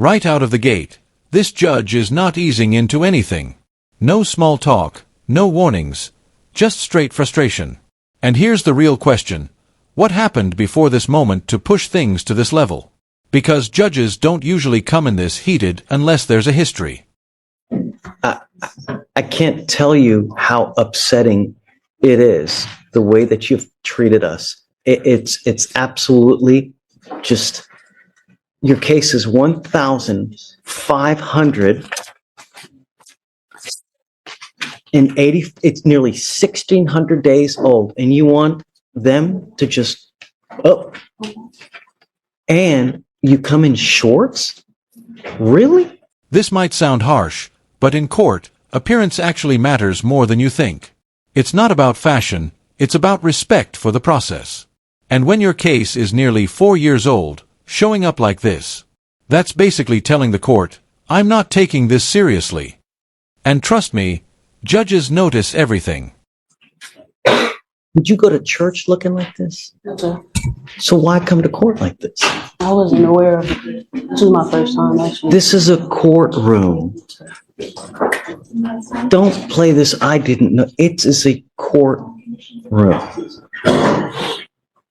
Right out of the gate, this judge is not easing into anything. No small talk, no warnings, just straight frustration. And here's the real question. What happened before this moment to push things to this level? Because judges don't usually come in this heated unless there's a history. I can't tell you how upsetting it is, the way that you've treated us. It's absolutely just, your case is 1,580, it's nearly 1,600 days old, and you want them to just, and you come in shorts? Really? This might sound harsh, but in court, appearance actually matters more than you think. It's not about fashion, it's about respect for the process. And when your case is nearly 4 years old, showing up like this, that's basically telling the court, I'm not taking this seriously. And trust me, judges notice everything. Would you go to church looking like this? Okay. So why come to court like this? I wasn't aware of it. This was my first time, actually. This is a courtroom. Don't play this, I didn't know. It is a courtroom.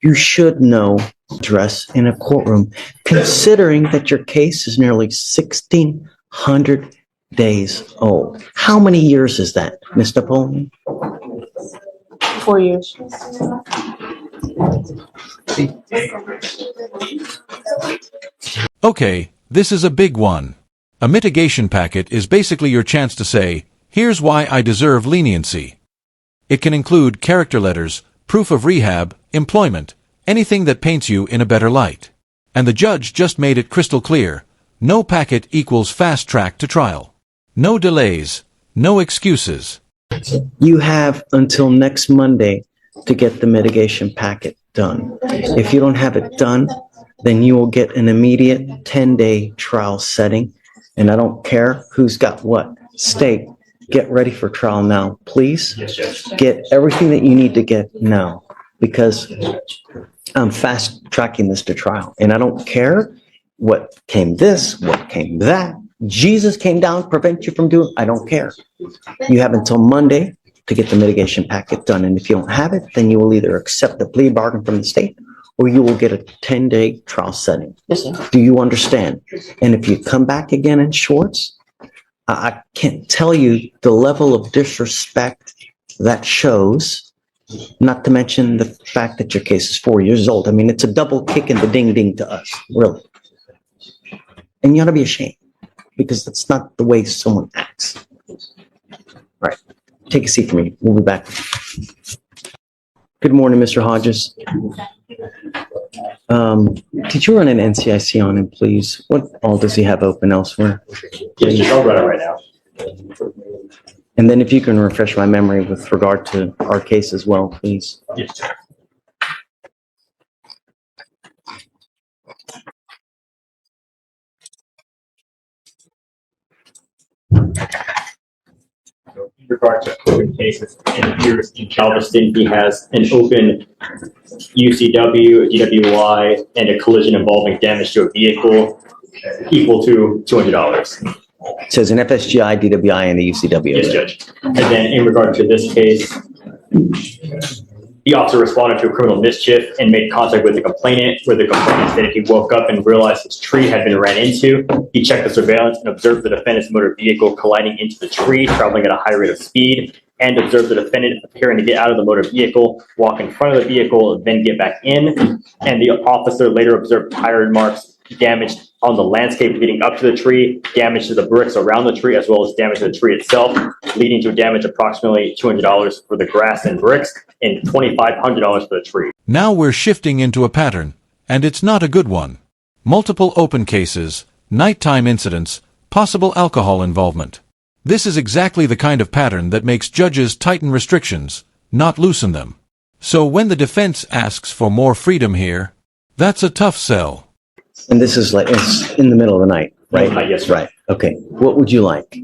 You should know dress in a courtroom, considering that your case is nearly 1,600 days old. How many years is that, Ms. Napoleon? 4 years. Okay, this is a big one. A mitigation packet is basically your chance to say, here's why I deserve leniency. It can include character letters, proof of rehab, employment, anything that paints you in a better light. And the judge just made it crystal clear. No packet equals fast track to trial. No delays, no excuses. You have until next Monday to get the mitigation packet done. If you don't have it done, then you will get an immediate 10-day trial setting. And I don't care who's got what. State, get ready for trial now, please. Get everything that you need to get now, because I'm fast tracking this to trial. And I don't care what came this, what came that. Jesus came down to prevent you from doing, I don't care. You have until Monday to get the mitigation packet done. And if you don't have it, then you will either accept the plea bargain from the state or you will get a 10-day trial setting. Yes, sir. Do you understand? And if you come back again in shorts, I can't tell you the level of disrespect that shows, not to mention the fact that your case is 4 years old. I mean, it's a double kick in the ding-ding to us, really. And you ought to be ashamed, because that's not the way someone acts. Right. Take a seat for me. We'll be back. Good morning, Mr. Hodges. Could you run an NCIC on him, please? What all does he have open elsewhere? Yes, I'll run it right now. And then if you can refresh my memory with regard to our case as well, please. Yes, sir. In regard to open cases, it appears in Galveston, he has an open UCW, a DWI, and a collision involving damage to a vehicle equal to $200. It says an FSGI, DWI, and a UCW. Yes, Judge. And then in regard to this case, the officer responded to a criminal mischief and made contact with the complainant, where the complainant stated he woke up and realized his tree had been ran into. He checked the surveillance and observed the defendant's motor vehicle colliding into the tree, traveling at a high rate of speed, and observed the defendant appearing to get out of the motor vehicle, walk in front of the vehicle, then get back in. And the officer later observed tire marks damaged on the landscape leading up to the tree, damage to the bricks around the tree, as well as damage to the tree itself, leading to damage approximately $200 for the grass and bricks and $2,500 for the tree. Now we're shifting into a pattern, and it's not a good one. Multiple open cases, nighttime incidents, possible alcohol involvement. This is exactly the kind of pattern that makes judges tighten restrictions, not loosen them. So when the defense asks for more freedom here, that's a tough sell. And this is like, it's in the middle of the night, right? Yes, sir. Right. Okay. What would you like?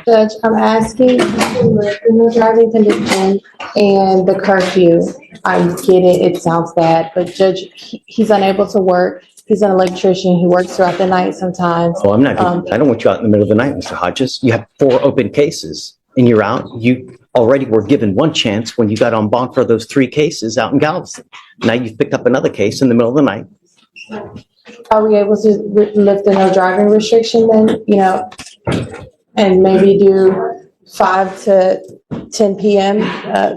Judge, I'm asking the driving condition and the curfew. I get it. It sounds bad, but Judge, he's unable to work. He's an electrician. He works throughout the night sometimes. Well, I don't want you out in the middle of the night, Mr. Hodges. You have 4 open cases and you're out. You already were given 1 chance when you got on bond for those 3 cases out in Galveston. Now you've picked up another case in the middle of the night. Are we able to lift the no driving restriction then, and maybe do 5 to 10 p.m.?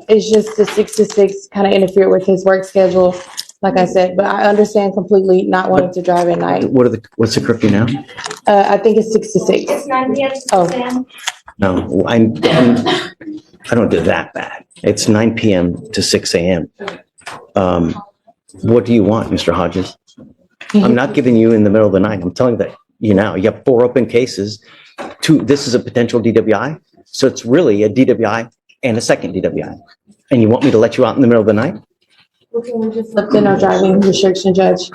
It's just the 6 to 6 kind of interfere with his work schedule, like I said, but I understand completely not wanting to drive at night. What's the curfew now? I think it's 6 to 6. It's 9 p.m. to 6 Oh. a.m. No, I don't do that bad. It's 9 p.m. to 6 a.m. What do you want, Mr. Hodges? I'm not giving you in the middle of the night. I'm telling you now. You have 4 open cases. 2. This is a potential DWI, so it's really a DWI and a second DWI. And you want me to let you out in the middle of the night? Can we just lift the no driving restriction, Judge?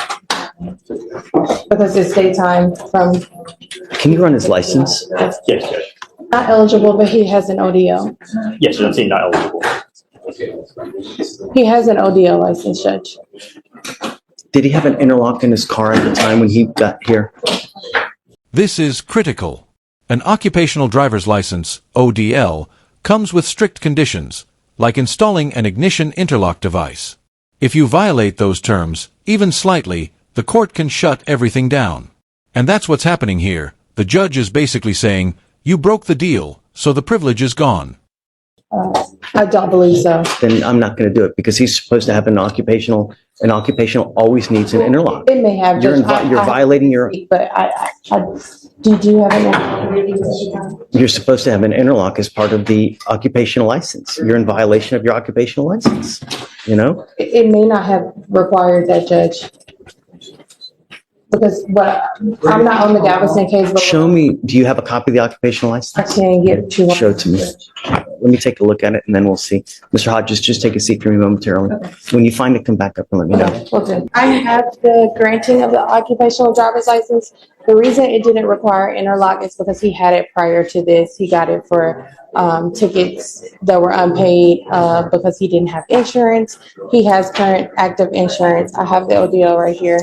Because it's daytime from, Can you run his license? Yes, Judge. not eligible, but he has an ODO. Yes, Judge, I'm saying not eligible. He has an ODO license, Judge. Did he have an interlock in his car at the time when he got here? This is critical. An occupational driver's license, ODL, comes with strict conditions, like installing an ignition interlock device. If you violate those terms, even slightly, the court can shut everything down. And that's what's happening here. The judge is basically saying, you broke the deal, so the privilege is gone. I don't believe so. Then I'm not going to do it because he's supposed to have an occupational. An occupational always needs an interlock. It may have. You're Judge. you're violating your. But did you have an? You're supposed to have an interlock as part of the occupational license. You're in violation of your occupational license. It may not have required that, Judge. Because I'm not on the Galveston case, but Show me. Do you have a copy of the occupational I license? can get to one. Show it to me. Let me take a look at it and then we'll see. Mr. Hodges, just take a seat for me momentarily. When you find it, come back up and let me know. Okay, will do. I have the granting of the occupational driver's license. The reason it didn't require interlock is because he had it prior to this. He got it for tickets that were unpaid because he didn't have insurance. He has current active insurance. I have the ODO right here.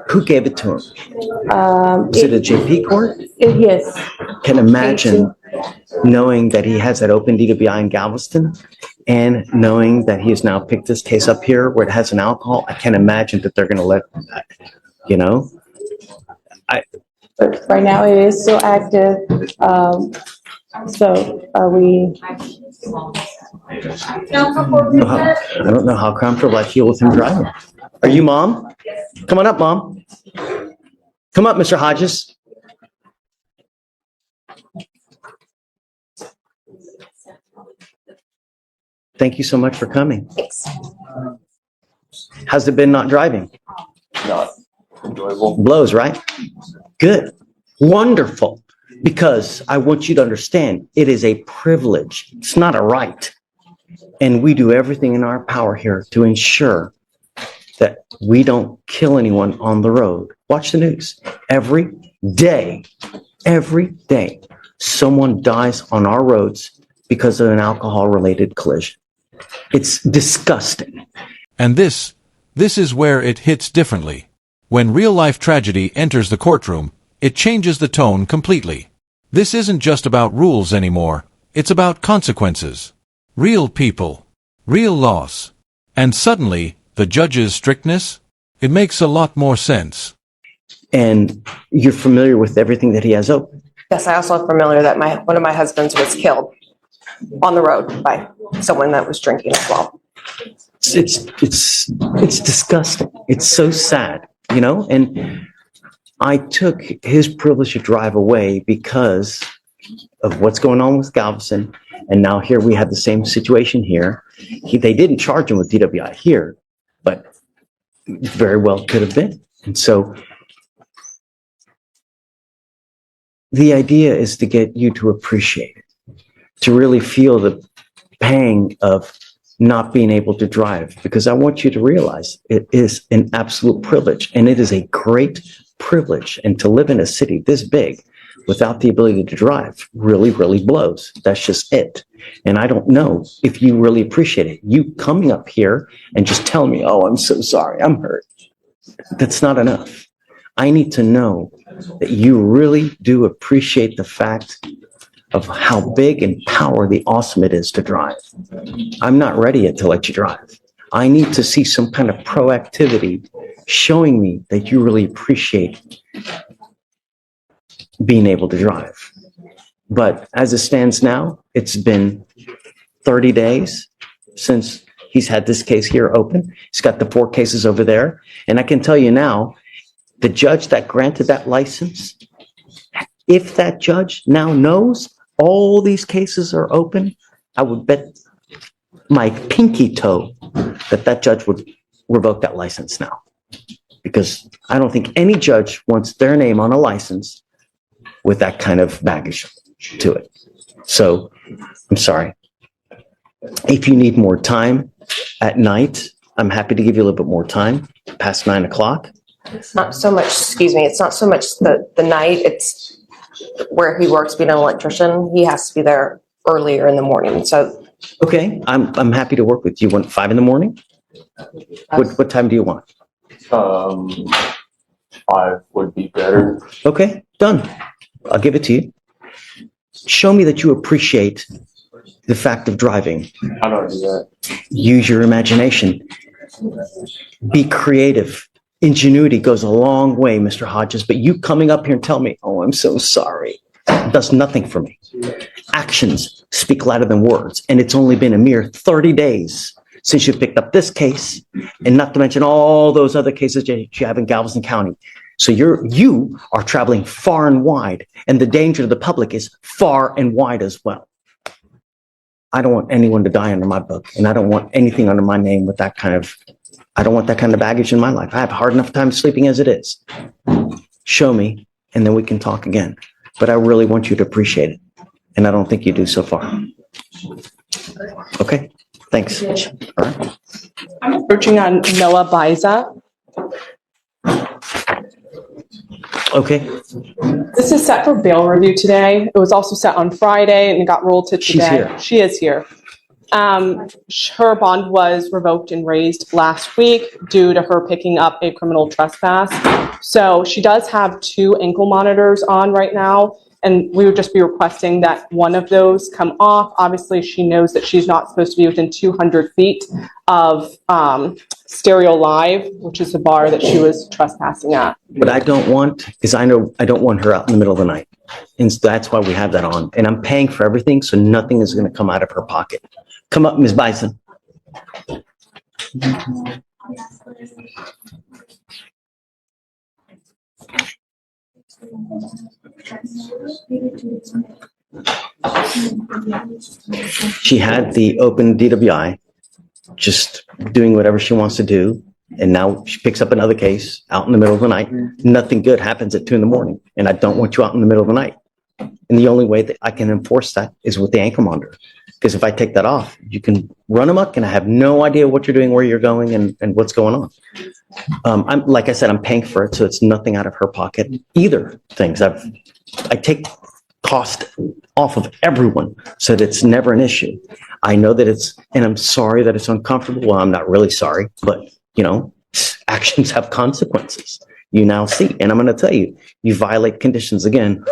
Who gave it to him? Is it a JP court? Yes. Can imagine knowing that he has that open DWI in Galveston and knowing that he has now picked this case up here where it has an alcohol. I can't imagine that they're going to let, But right now it is still active. So are we? I don't know how comfortable I feel with him driving. Are you mom? Come on up, mom. Come up, Mr. Hodges. Thank you so much for coming. How's it been not driving? Not enjoyable. Blows, right? Good. Wonderful. Because I want you to understand, it is a privilege. It's not a right. And we do everything in our power here to ensure that we don't kill anyone on the road. Watch the news. Every day, someone dies on our roads because of an alcohol-related collision. It's disgusting. And this is where it hits differently. When real-life tragedy enters the courtroom, it changes the tone completely. This isn't just about rules anymore. It's about consequences. Real people. Real loss. And suddenly, the judge's strictness? It makes a lot more sense. And you're familiar with everything that he has open. Yes, I also am familiar that one of my husbands was killed on the road by someone that was drinking as well. It's disgusting. It's so sad, and I took his privilege to drive away because of what's going on with Galveston. And now here we have the same situation here. They didn't charge him with DWI here, but very well could have been. And so the idea is to get you to appreciate it, to really feel the pang of not being able to drive, because I want you to realize it is an absolute privilege, and it is a great privilege. And to live in a city this big without the ability to drive really, really blows. That's just it. And I don't know if you really appreciate it. You coming up here and just telling me, oh, I'm so sorry, I'm hurt. That's not enough. I need to know that you really do appreciate the fact of how big and power awesome it is to drive. I'm not ready yet to let you drive. I need to see some kind of proactivity showing me that you really appreciate being able to drive. But as it stands now, it's been 30 days since he's had this case here open. He's got the 4 cases over there. And I can tell you now, the judge that granted that license, if that judge now knows all these cases are open, I would bet my pinky toe that that judge would revoke that license now. Because I don't think any judge wants their name on a license with that kind of baggage to it. So I'm sorry. If you need more time at night, I'm happy to give you a little bit more time past 9 o'clock. It's not so much, excuse me, it's not so much the night, it's where he works being an electrician. He has to be there earlier in the morning. So Okay, I'm happy to work with you. You want 5 in the morning? What time do you want? 5 would be better. Okay, done. I'll give it to you. Show me that you appreciate the fact of driving. How do I do that? Use your imagination. Be creative. Ingenuity goes a long way, Mr. Hodges, but you coming up here and tell me, oh, I'm so sorry, does nothing for me. Actions speak louder than words, and it's only been a mere 30 days since you picked up this case, and not to mention all those other cases that you have in Galveston County. So you are traveling far and wide, and the danger to the public is far and wide as well. I don't want anyone to die under my book, and I don't want anything under my name with that kind of, I don't want that kind of baggage in my life. I have a hard enough time sleeping as it is. Show me, and then we can talk again. But I really want you to appreciate it, and I don't think you do so far. Okay, thanks. All right. I'm approaching on Noah Biza. Okay, This is set for bail review today. It was also set on Friday and it got rolled to today. She's here. She is here. Her bond was revoked and raised last week due to her picking up a criminal trespass. So she does have 2 ankle monitors on right now, and we would just be requesting that one of those come off. Obviously, she knows that she's not supposed to be within 200 feet of Stereo Live, which is the bar that she was trespassing at. what I don't want is I don't want her out in the middle of the night. And so that's why we have that on. And I'm paying for everything, so nothing is going to come out of her pocket. Come up, Ms. Bison. She had the open DWI, just doing whatever she wants to do. And now she picks up another case out in the middle of the night. Nothing good happens at 2 in the morning. And I don't want you out in the middle of the night. And the only way that I can enforce that is with the ankle monitor. Because if I take that off, you can run amok and I have no idea what you're doing, where you're going, and what's going on. I'm, like I said, I'm paying for it, so it's nothing out of her pocket either. Things I take cost off of everyone so that it's never an issue. I know that and I'm sorry that it's uncomfortable. Well, I'm not really sorry, but actions have consequences. You now see, and I'm going to tell you, you violate conditions again.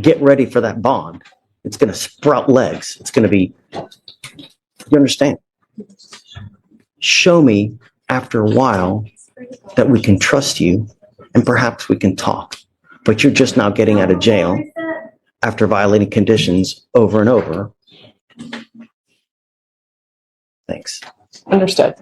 Get ready for that bond. It's going to sprout legs. It's going to be, you understand? Show me after a while that we can trust you and perhaps we can talk. But you're just now getting out of jail after violating conditions over and over. Thanks. Understood.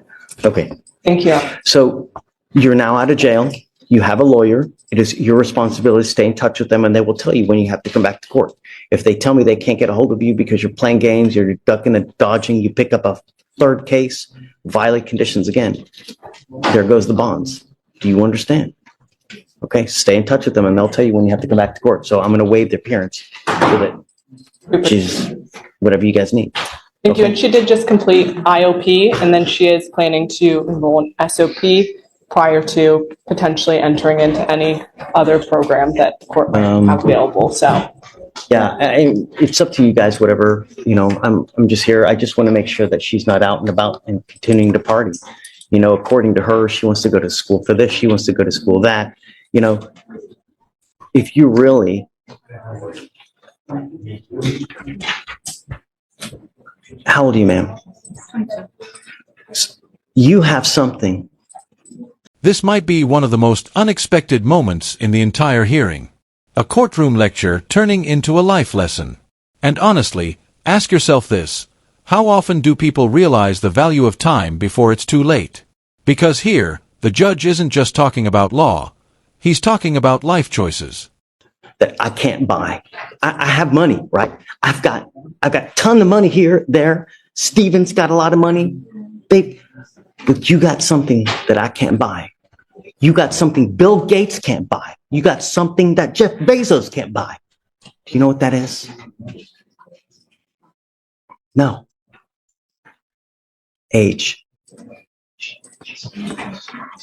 Okay. Thank you. So you're now out of jail. You have a lawyer. It is your responsibility to stay in touch with them, and they will tell you when you have to come back to court. If they tell me they can't get a hold of you because you're playing games, you're ducking and dodging, you pick up a 3rd case, violate conditions again, there goes the bonds. Do you understand? Okay, stay in touch with them, and they'll tell you when you have to come back to court. So I'm going to waive the appearance so that she's whatever you guys need. Thank you. And she did just complete IOP, and then she is planning to enroll in SOP prior to potentially entering into any other program that the court might have available. So, yeah, it's up to you guys. Whatever I'm just here. I just want to make sure that she's not out and about and continuing to party. You know, according to her, she wants to go to school for this, she wants to go to school that. You know, if you really, how old are you, ma'am? You have something. This might be one of the most unexpected moments in the entire hearing. A courtroom lecture turning into a life lesson. And honestly, ask yourself this: how often do people realize the value of time before it's too late? Because here, the judge isn't just talking about law, he's talking about life choices. That I can't buy. I have money, right? I've got a ton of money here, there. Steven's got a lot of money. Babe, but you got something that I can't buy. You got something Bill Gates can't buy. You got something that Jeff Bezos can't buy. Do you know what that is? No. Age.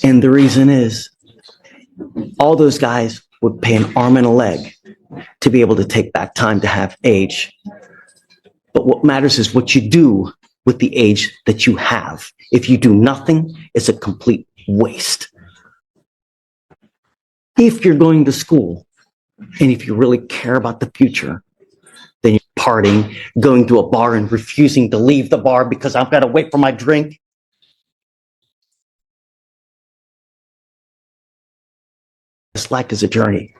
And the reason is, all those guys would pay an arm and a leg to be able to take back time to have age. But what matters is what you do with the age that you have. If you do nothing, it's a complete waste. If you're going to school, and if you really care about the future, then you're partying, going to a bar and refusing to leave the bar because I've got to wait for my drink. This life is a journey.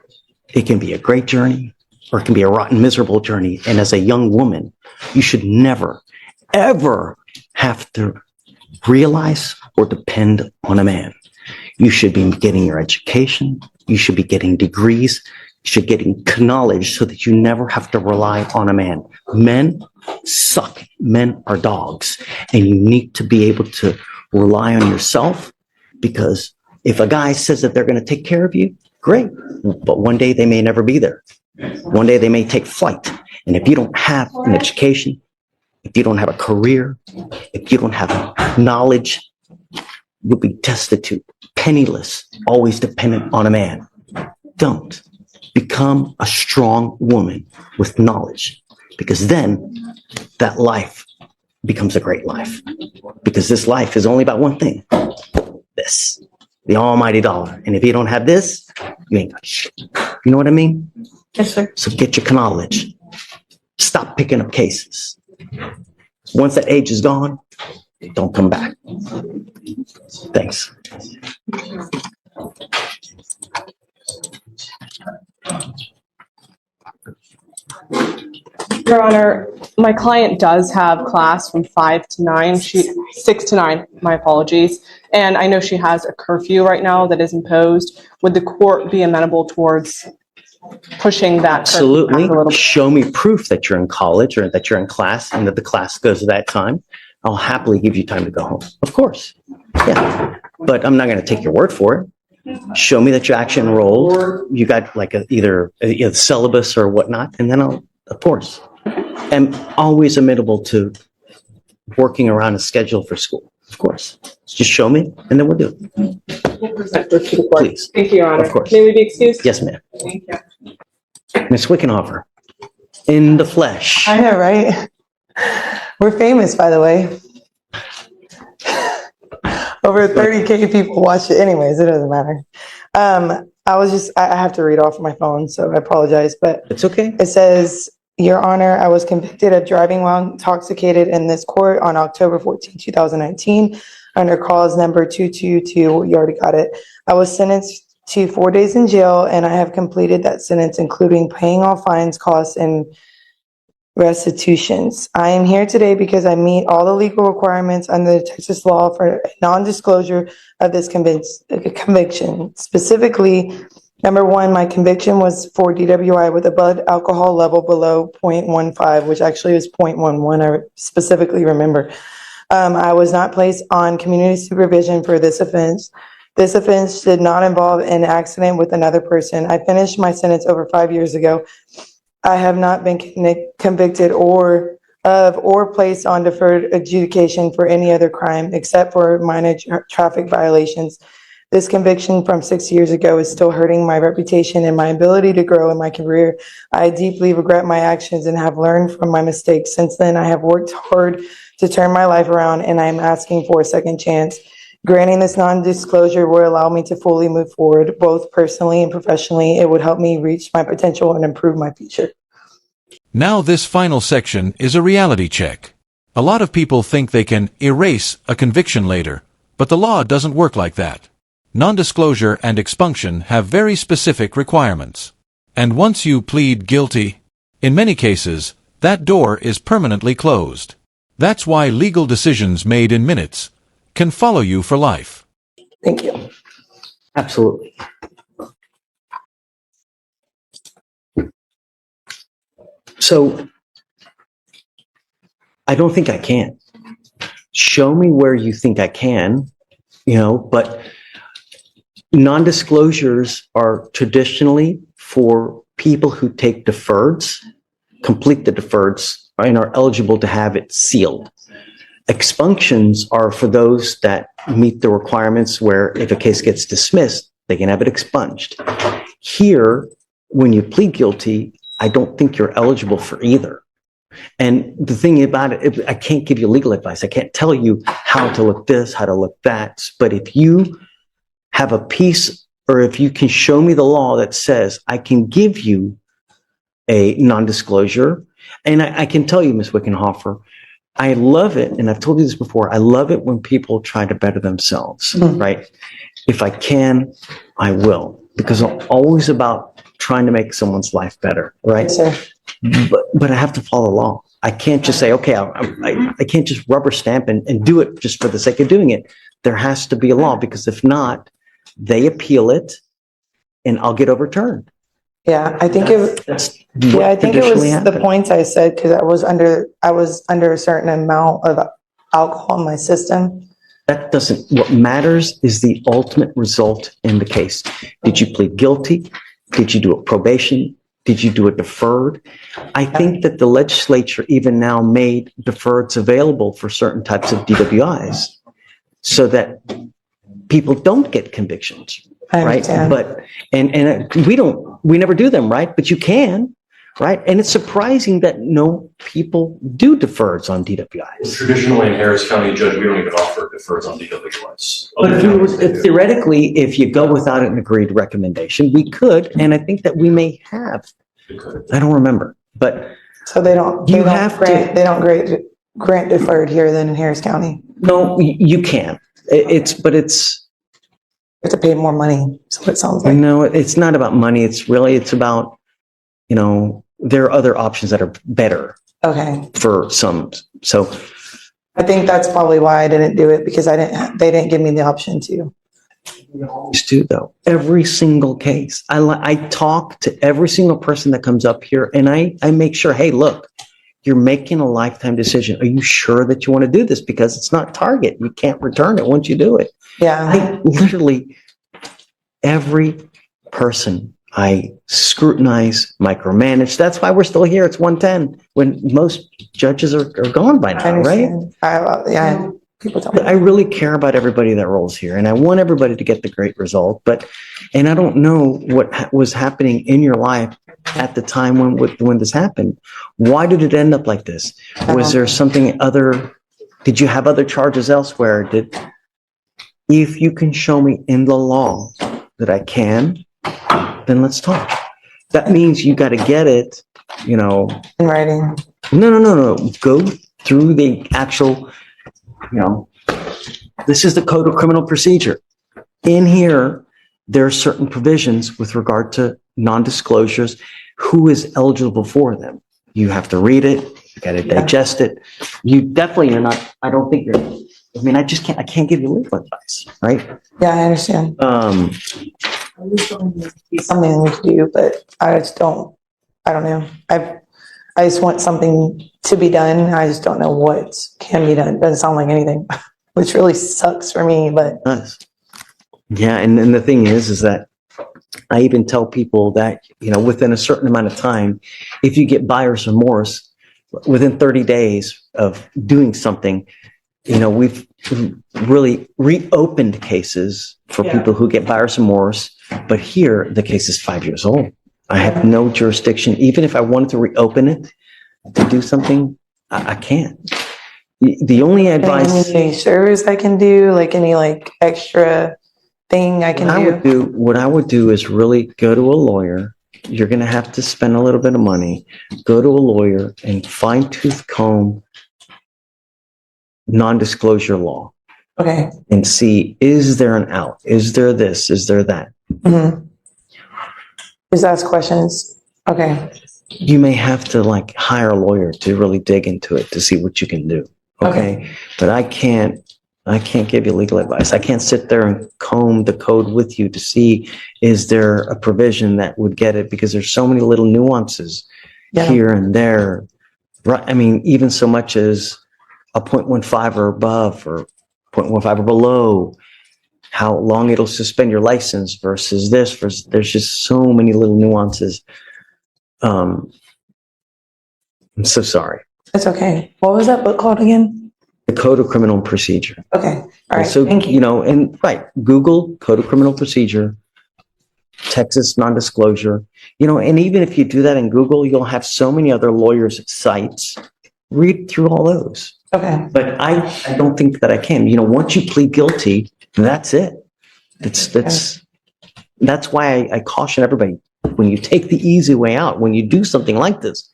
It can be a great journey, or it can be a rotten, miserable journey. And as a young woman, you should never, ever have to realize or depend on a man. You should be getting your education. You should be getting degrees. You should be getting knowledge so that you never have to rely on a man. Men suck. Men are dogs. And you need to be able to rely on yourself, because if a guy says that they're going to take care of you, great. But one day they may never be there. One day they may take flight. And if you don't have an education, if you don't have a career, if you don't have knowledge, you'll be destitute, penniless, always dependent on a man. Don't. Become a strong woman with knowledge, because then that life becomes a great life. Because this life is only about one thing. This. The almighty dollar. And if you don't have this, you ain't got shit. You know what I mean? Yes, sir. So get your knowledge. Stop picking up cases. Once that age is gone, don't come back. Thanks. Your Honor, my client does have class from 5 to 9, 6 to 9, my apologies. And I know she has a curfew right now that is imposed. Would the court be amenable towards pushing that curfew Absolutely. back a little bit? Show me proof that you're in college or that you're in class and that the class goes at that time. I'll happily give you time to go home. Of course. Yeah. But I'm not going to take your word for it. Show me that you actually enrolled. You got like either a syllabus or whatnot, and then I'll, of course. I'm always amenable to working around a schedule for school. Of course. Just show me, and then we'll do it. We'll present her to the court. Please. Thank you, Your Honor. Of course. May we be excused? Yes, ma'am. Thank you. Ms. Wickenhofer, in the flesh. I know, right? We're famous, by the way. Over 30K people watch it. Anyways, it doesn't matter. I have to read off my phone, so I apologize. But It's okay. it says, Your Honor, I was convicted of driving while intoxicated in this court on October 14, 2019, under cause number 222. You already got it. I was sentenced to 4 days in jail, and I have completed that sentence, including paying all fines, costs, and restitutions. I am here today because I meet all the legal requirements under the Texas law for non-disclosure of this conviction. Specifically, number one, my conviction was for DWI with a blood alcohol level below 0.15, which actually was 0.11. I specifically remember. I was not placed on community supervision for this offense. This offense did not involve an accident with another person. I finished my sentence over 5 years ago. I have not been convicted or placed on deferred adjudication for any other crime except for minor traffic violations. This conviction from 6 years ago is still hurting my reputation and my ability to grow in my career. I deeply regret my actions and have learned from my mistakes. Since then, I have worked hard to turn my life around, and I am asking for a second chance. Granting this non-disclosure will allow me to fully move forward, both personally and professionally. It would help me reach my potential and improve my future. Now this final section is a reality check. A lot of people think they can erase a conviction later, but the law doesn't work like that. Non-disclosure and expunction have very specific requirements. And once you plead guilty, in many cases, that door is permanently closed. That's why legal decisions made in minutes can follow you for life. Thank you. Absolutely. So I don't think I can. Show me where you think I can, but non-disclosures are traditionally for people who take deferreds, complete the deferreds, and are eligible to have it sealed. Expunctions are for those that meet the requirements where if a case gets dismissed, they can have it expunged. Here, when you plead guilty, I don't think you're eligible for either. And the thing about it, I can't give you legal advice. I can't tell you how to look this, how to look that. But if you have a piece, or if you can show me the law that says I can give you a non-disclosure, and I can tell you, Ms. Wickenhofer, I love it, and I've told you this before, I love it when people try to better themselves, right? If I can, I will, because I'm always about trying to make someone's life better, right? Yes, sir. But I have to follow the law. I can't just say, okay, I can't just rubber stamp and do it just for the sake of doing it. There has to be a law, because if not, they appeal it and I'll get overturned. Yeah, I think it was the points I said, because I was under a certain amount of alcohol in my system. That doesn't, what matters is the ultimate result in the case. Did you plead guilty? Did you do a probation? Did you do a deferred? I think that the legislature even now made deferreds available for certain types of DWIs so that people don't get convictions, right? But, and we never do them, right? But you can, right? And it's surprising that no people do deferreds on DWIs. Traditionally in Harris County, Judge, we don't even offer deferreds on DWIs. But theoretically, if you go without an agreed recommendation, we could, and I think that we may have. I don't remember, but so they don't grant deferred here then in Harris County. No, you can. You have to pay more money. So it sounds like. No, it's not about money. It's about, there are other options that are better. Okay. For some. So I think that's probably why I didn't do it, because they didn't give me the option to. We always do, though. Every single case. I talk to every single person that comes up here, and I make sure, hey, look, you're making a lifetime decision. Are you sure that you want to do this? Because it's not Target. You can't return it once you do it. Yeah. I literally, every person I scrutinize, micromanage. That's why we're still here. It's 1:10 when most judges are gone by now, right? Yeah. People tell me. I really care about everybody that rolls here, and I want everybody to get the great result. And I don't know what was happening in your life at the time when this happened. Why did it end up like this? Was there something other? Did you have other charges elsewhere? If you can show me in the law that I can, then let's talk. That means you got to get it, in writing. No. Go through the actual, this is the Code of Criminal Procedure. In here, there are certain provisions with regard to non-disclosures, who is eligible for them. You have to read it, you got to digest it. You definitely are not, I don't think I can't give you legal advice, right? Yeah, I understand. It's something we could do, but I don't know. I just want something to be done. I just don't know what can be done. It doesn't sound like anything, which really sucks for me, but. Yeah. And then the thing is that I even tell people that, within a certain amount of time, if you get buyer's remorse within 30 days of doing something, we've really reopened cases for people who get buyer's remorse. But here, the case is 5 years old. I have no jurisdiction. Even if I wanted to reopen it to do something, I can't. The only advice Any service I can do, like any like extra thing I can do? what I would do is really go to a lawyer. You're going to have to spend a little bit of money. Go to a lawyer and fine tooth comb non-disclosure law Okay. and see, is there an out? Is there this? Is there that? Mm-hmm. Just ask questions. Okay. You may have to like hire a lawyer to really dig into it to see what you can do. Okay. But I can't give you legal advice. I can't sit there and comb the code with you to see, is there a provision that would get it? Because there's so many little nuances here and there. Right. I mean, even so much as a 0.15 or above or 0.15 or below, how long it'll suspend your license versus this, versus there's just so many little nuances. I'm so sorry. That's okay. What was that book called again? The Code of Criminal Procedure. Okay. All right. So, Thank you. and right, Google Code of Criminal Procedure, Texas non-disclosure, and even if you do that in Google, you'll have so many other lawyers' sites. Read through all those. Okay. But I don't think that I can. Once you plead guilty, that's it. That's why I caution everybody, when you take the easy way out, when you do something like this,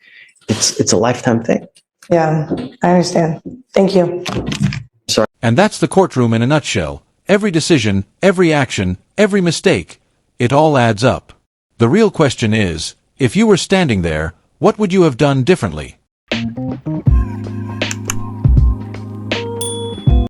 it's a lifetime thing. Yeah, I understand. Thank you. And that's the courtroom in a nutshell. Every decision, every action, every mistake, it all adds up. The real question is, if you were standing there, what would you have done differently?